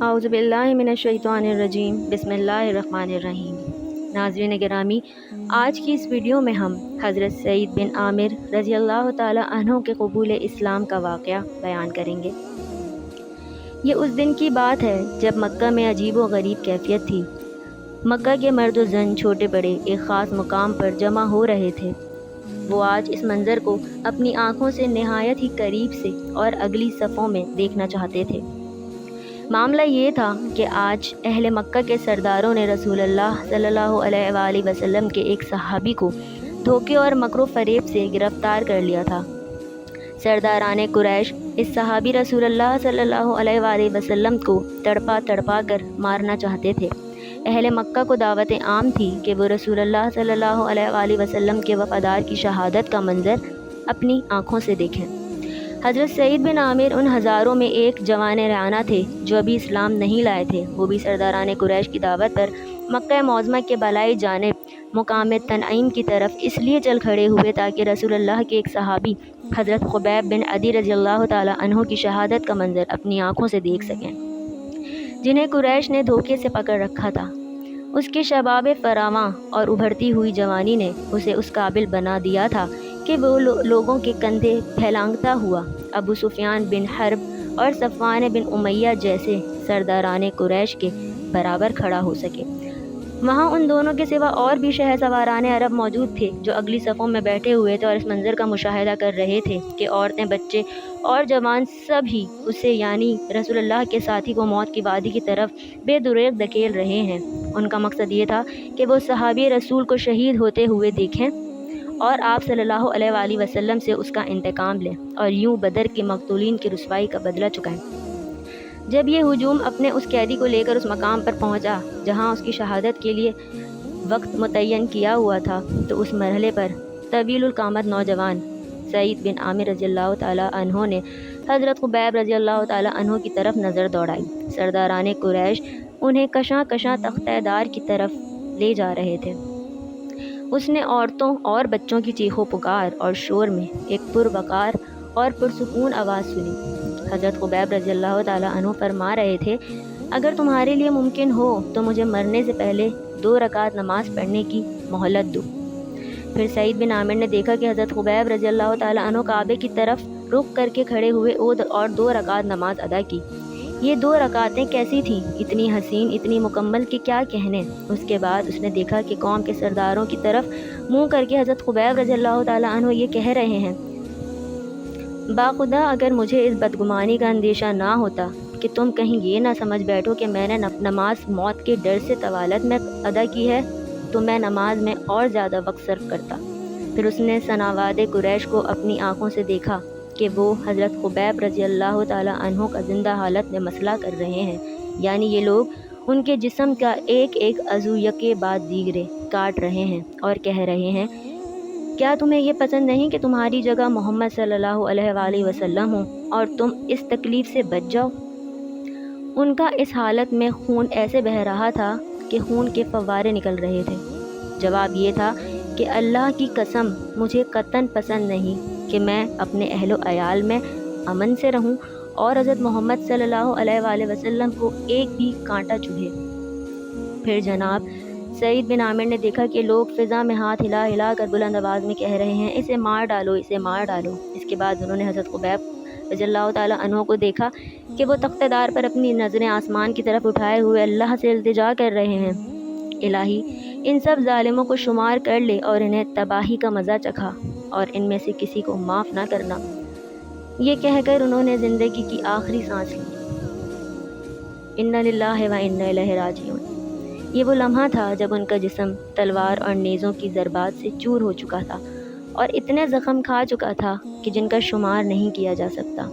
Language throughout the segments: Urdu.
اعوذ باللہ من الشیطان الرجیم بسم اللہ الرحمن الرحیم۔ ناظرین گرامی، آج کی اس ویڈیو میں ہم حضرت سعید بن عامر رضی اللہ تعالی عنہ کے قبول اسلام کا واقعہ بیان کریں گے۔ یہ اس دن کی بات ہے جب مکہ میں عجیب و غریب کیفیت تھی۔ مکہ کے مرد و زن چھوٹے بڑے ایک خاص مقام پر جمع ہو رہے تھے۔ وہ آج اس منظر کو اپنی آنکھوں سے نہایت ہی قریب سے اور اگلی صفوں میں دیکھنا چاہتے تھے۔ معاملہ یہ تھا کہ آج اہل مکہ کے سرداروں نے رسول اللہ صلی اللہ علیہ وآلہ وسلم کے ایک صحابی کو دھوکے اور مکر و فریب سے گرفتار کر لیا تھا۔ سرداران قریش اس صحابی رسول اللہ صلی اللہ علیہ وآلہ وسلم کو تڑپا تڑپا کر مارنا چاہتے تھے۔ اہل مکہ کو دعوت عام تھی کہ وہ رسول اللہ صلی اللہ علیہ وآلہ وسلم کے وفادار کی شہادت کا منظر اپنی آنکھوں سے دیکھیں۔ حضرت سعید بن عامر ان ہزاروں میں ایک جوان رعانہ تھے جو ابھی اسلام نہیں لائے تھے۔ وہ بھی سرداران قریش کی دعوت پر مکہ معظمہ کے بالائی جانب مقام تنعیم کی طرف اس لیے چل کھڑے ہوئے تاکہ رسول اللہ کے ایک صحابی حضرت خبیب بن عدی رضی اللہ تعالی عنہ کی شہادت کا منظر اپنی آنکھوں سے دیکھ سکیں، جنہیں قریش نے دھوکے سے پکڑ رکھا تھا۔ اس کے شباب فراواں اور ابھرتی ہوئی جوانی نے اسے اس قابل بنا دیا تھا کہ وہ لوگوں کے کندھے پھیلانگتا ہوا ابو سفیان بن حرب اور صفوان بن امیہ جیسے سرداران قریش کے برابر کھڑا ہو سکے۔ وہاں ان دونوں کے سوا اور بھی شہ سواران عرب موجود تھے جو اگلی صفوں میں بیٹھے ہوئے تھے اور اس منظر کا مشاہدہ کر رہے تھے کہ عورتیں، بچے اور جوان سب ہی اسے یعنی رسول اللہ کے ساتھی کو موت کی وادی کی طرف بے دریغ دھکیل رہے ہیں۔ ان کا مقصد یہ تھا کہ وہ صحابی رسول کو شہید ہوتے ہوئے دیکھیں اور آپ صلی اللہ علیہ وآلہ وسلم سے اس کا انتقام لیں اور یوں بدر کے مقتولین کی رسوائی کا بدلہ چکائیں۔ جب یہ ہجوم اپنے اس قیدی کو لے کر اس مقام پر پہنچا جہاں اس کی شہادت کے لیے وقت متعین کیا ہوا تھا، تو اس مرحلے پر طویل القامت نوجوان سعید بن عامر رضی اللہ تعالی عنہ نے حضرت خبیب رضی اللہ تعالی عنہ کی طرف نظر دوڑائی۔ سرداران قریش انہیں کشاں کشاں تختہ دار کی طرف لے جا رہے تھے۔ اس نے عورتوں اور بچوں کی چیخ و پکار اور شور میں ایک پروقار اور پرسکون آواز سنی۔ حضرت خبیب رضی اللہ تعالی عنہ فرما رہے تھے، اگر تمہارے لیے ممکن ہو تو مجھے مرنے سے پہلے 2 رکعت نماز پڑھنے کی مہلت دو۔ پھر سعید بن عامر نے دیکھا کہ حضرت خبیب رضی اللہ تعالی عنہ کعبے کی طرف رخ کر کے کھڑے ہوئے اور 2 رکعت نماز ادا کی۔ یہ 2 رکعتیں کیسی تھیں، اتنی حسین، اتنی مکمل کہ کیا کہنے۔ اس کے بعد اس نے دیکھا کہ قوم کے سرداروں کی طرف منہ کر کے حضرت خبیب رضی اللہ تعالی عنہ یہ کہہ رہے ہیں، باخدا اگر مجھے اس بدگمانی کا اندیشہ نہ ہوتا کہ تم کہیں یہ نہ سمجھ بیٹھو کہ میں نے نماز موت کے ڈر سے طوالت میں ادا کی ہے، تو میں نماز میں اور زیادہ وقت صرف کرتا۔ پھر اس نے سناواد قریش کو اپنی آنکھوں سے دیکھا کہ وہ حضرت خبیب رضی اللہ تعالی عنہ کا زندہ حالت میں مسئلہ کر رہے ہیں، یعنی یہ لوگ ان کے جسم کا ایک ایک عضو یکے بعد دیگرے کاٹ رہے ہیں اور کہہ رہے ہیں، کیا تمہیں یہ پسند نہیں کہ تمہاری جگہ محمد صلی اللہ علیہ وآلہ وسلم ہو اور تم اس تکلیف سے بچ جاؤ؟ ان کا اس حالت میں خون ایسے بہہ رہا تھا کہ خون کے فوارے نکل رہے تھے۔ جواب یہ تھا کہ اللہ کی قسم مجھے قطعاً پسند نہیں کہ میں اپنے اہل و عیال میں امن سے رہوں اور حضرت محمد صلی اللہ علیہ وآلہ وسلم کو ایک بھی کانٹا چبھے۔ پھر جناب سعید بن عامر نے دیکھا کہ لوگ فضا میں ہاتھ ہلا ہلا کر بلند آواز میں کہہ رہے ہیں، اسے مار ڈالو، اسے مار ڈالو۔ اس کے بعد انہوں نے حضرت خبیب رضی اللہ تعالی عنہ کو دیکھا کہ وہ تختہ دار پر اپنی نظریں آسمان کی طرف اٹھائے ہوئے اللہ سے التجا کر رہے ہیں، الہی ان سب ظالموں کو شمار کر لے اور انہیں تباہی کا مزہ چکھا اور ان میں سے کسی کو معاف نہ کرنا۔ یہ کہہ کر انہوں نے زندگی کی آخری سانس لی۔ انا للہ و انا الیہ راجعون۔ یہ وہ لمحہ تھا جب ان کا جسم تلوار اور نیزوں کی ضربات سے چور ہو چکا تھا اور اتنے زخم کھا چکا تھا کہ جن کا شمار نہیں کیا جا سکتا۔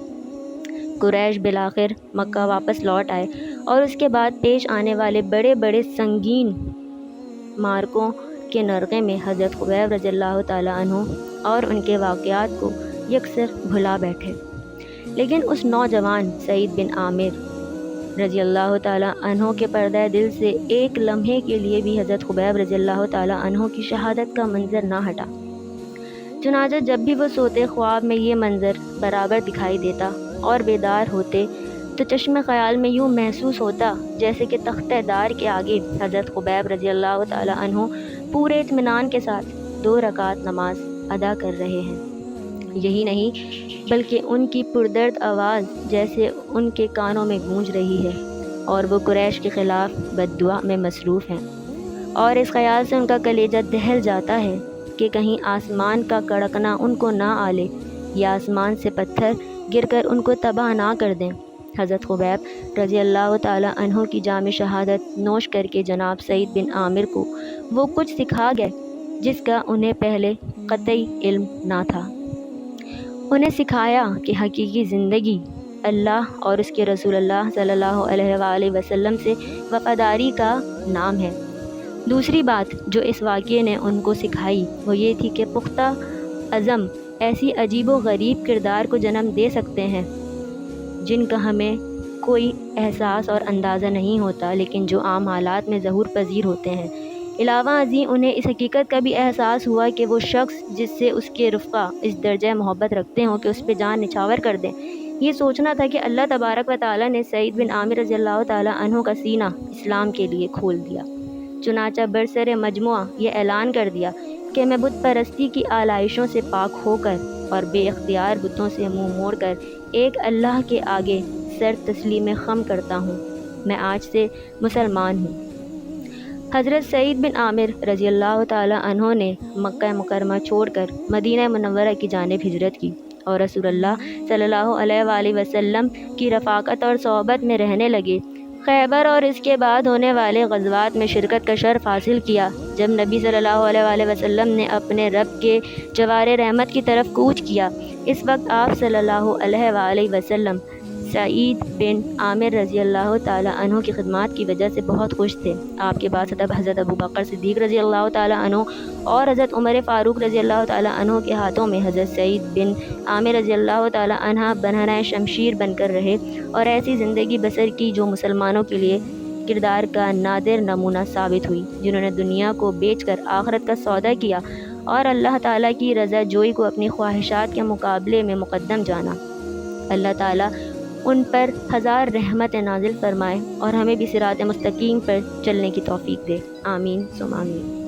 قریش بالآخر مکہ واپس لوٹ آئے اور اس کے بعد پیش آنے والے بڑے بڑے سنگین مارکوں کے نرغے میں حضرت خبیب رضی اللہ تعالی عنہ اور ان کے واقعات کو یکسر بھلا بیٹھے۔ لیکن اس نوجوان سعید بن عامر رضی اللہ تعالی عنہ کے پردہ دل سے ایک لمحے کے لیے بھی حضرت خبیب رضی اللہ تعالی عنہ کی شہادت کا منظر نہ ہٹا۔ چنانچہ جب بھی وہ سوتے خواب میں یہ منظر برابر دکھائی دیتا اور بیدار ہوتے تو چشم خیال میں یوں محسوس ہوتا جیسے کہ تختہ دار کے آگے حضرت خبیب رضی اللہ تعالی عنہ پورے اطمینان کے ساتھ 2 رکعت نماز ادا کر رہے ہیں۔ یہی نہیں بلکہ ان کی پردرد آواز جیسے ان کے کانوں میں گونج رہی ہے اور وہ قریش کے خلاف بد دعا میں مصروف ہیں، اور اس خیال سے ان کا کلیجہ دہل جاتا ہے کہ کہیں آسمان کا کڑکنا ان کو نہ آلے یا آسمان سے پتھر گر کر ان کو تباہ نہ کر دیں۔ حضرت خبیب رضی اللہ تعالی عنہ کی جام شہادت نوش کر کے جناب سعید بن عامر کو وہ کچھ سکھا گئے جس کا انہیں پہلے قطعی علم نہ تھا۔ انہیں سکھایا کہ حقیقی زندگی اللہ اور اس کے رسول اللہ صلی اللہ علیہ وآلہ وسلم سے وفاداری کا نام ہے۔ دوسری بات جو اس واقعے نے ان کو سکھائی وہ یہ تھی کہ پختہ عزم ایسی عجیب و غریب کردار کو جنم دے سکتے ہیں جن کا ہمیں کوئی احساس اور اندازہ نہیں ہوتا، لیکن جو عام حالات میں ظہور پذیر ہوتے ہیں۔ علاوہ ازیں انہیں اس حقیقت کا بھی احساس ہوا کہ وہ شخص جس سے اس کے رفقا اس درجہ محبت رکھتے ہوں کہ اس پہ جان نچھاور کر دیں۔ یہ سوچنا تھا کہ اللہ تبارک و تعالیٰ نے سعید بن عامر رضی اللہ تعالیٰ عنہ کا سینہ اسلام کے لیے کھول دیا۔ چنانچہ برسر مجموعہ یہ اعلان کر دیا کہ میں بت پرستی کی آلائشوں سے پاک ہو کر اور بے اختیار بتوں سے منہ موڑ کر ایک اللہ کے آگے سر تسلیم خم کرتا ہوں۔ میں آج سے مسلمان ہوں۔ حضرت سعید بن عامر رضی اللہ تعالی عنہ نے مکہ مکرمہ چھوڑ کر مدینہ منورہ کی جانب ہجرت کی اور رسول اللہ صلی اللہ علیہ وآلہ وسلم کی رفاقت اور صحبت میں رہنے لگے۔ خیبر اور اس کے بعد ہونے والے غزوات میں شرکت کا شرف حاصل کیا۔ جب نبی صلی اللہ علیہ وآلہ وسلم نے اپنے رب کے جوار رحمت کی طرف کوچ کیا، اس وقت آپ صلی اللہ علیہ وآلہ وسلم سعید بن عامر رضی اللہ تعالیٰ عنہ کی خدمات کی وجہ سے بہت خوش تھے۔ آپ کے بعد حضرت ابو بکر صدیق رضی اللہ تعالیٰ عنہ اور حضرت عمر فاروق رضی اللہ تعالیٰ عنہ کے ہاتھوں میں حضرت سعید بن عامر رضی اللہ تعالیٰ عنہ بنہنۂ شمشیر بن کر رہے اور ایسی زندگی بسر کی جو مسلمانوں کے لیے کردار کا نادر نمونہ ثابت ہوئی، جنہوں نے دنیا کو بیچ کر آخرت کا سودا کیا اور اللہ تعالیٰ کی رضا جوئی کو اپنی خواہشات کے مقابلے میں مقدم جانا۔ اللہ تعالیٰ ان پر 1000 رحمت نازل فرمائے اور ہمیں بھی صراط مستقیم پر چلنے کی توفیق دے۔ آمین ثم آمین۔